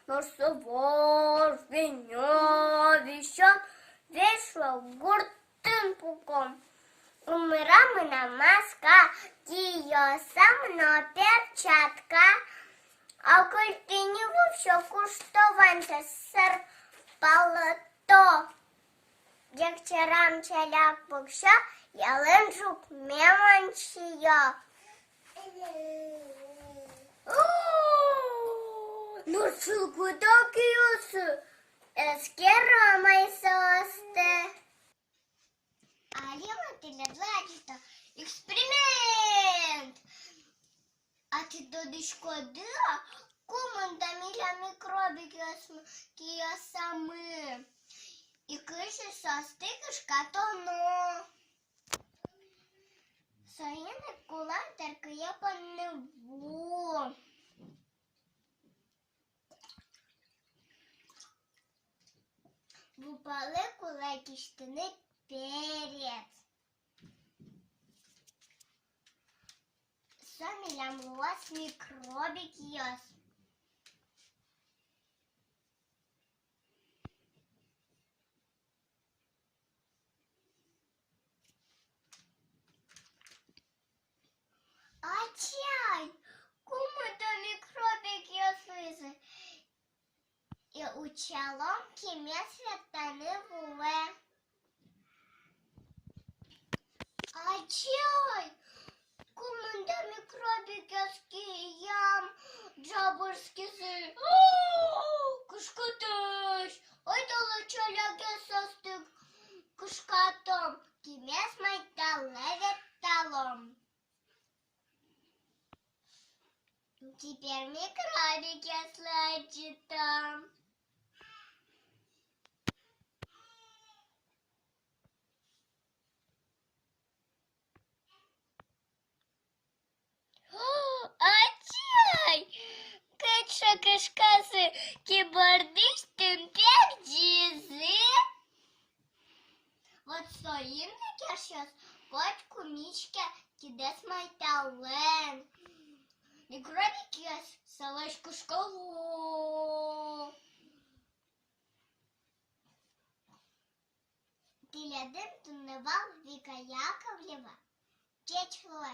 носового звеньовища вийшла гуртим пуком. Умирамена маска, тіє самна перчатка, а кольтині вовщо куштованця сер палато. Як черам челяк бокша, ялинчук меланчия. Ну чуку так юсу, ескера майсосте. Аліма ти ледлачта, експеримент. А ти туди шкодила, кумон та міля мікробики кія сами. І киші состикиш катоно. Соїни кулантерки я поневу. Вупали кулеки штани перец. Самі лямлуас мікробик йос. Ачай, кому то мікробик йос. І у чаломки м'ясвята не вуле. Ачай, кому то мікробик йос джабурський зи. Кушкотиш, ой то чаляки состик кушкатом. Кім'яс майта левіталом. Теперь микробики слайдит там. Ачай! Кыча кышкасы кибордыш тымпек дизы. Вот стоим на сейчас котку Мичке кидес май талент. Микробики салочку школу. Ти лядим тунневал Віка Яковлєва. Чечхле.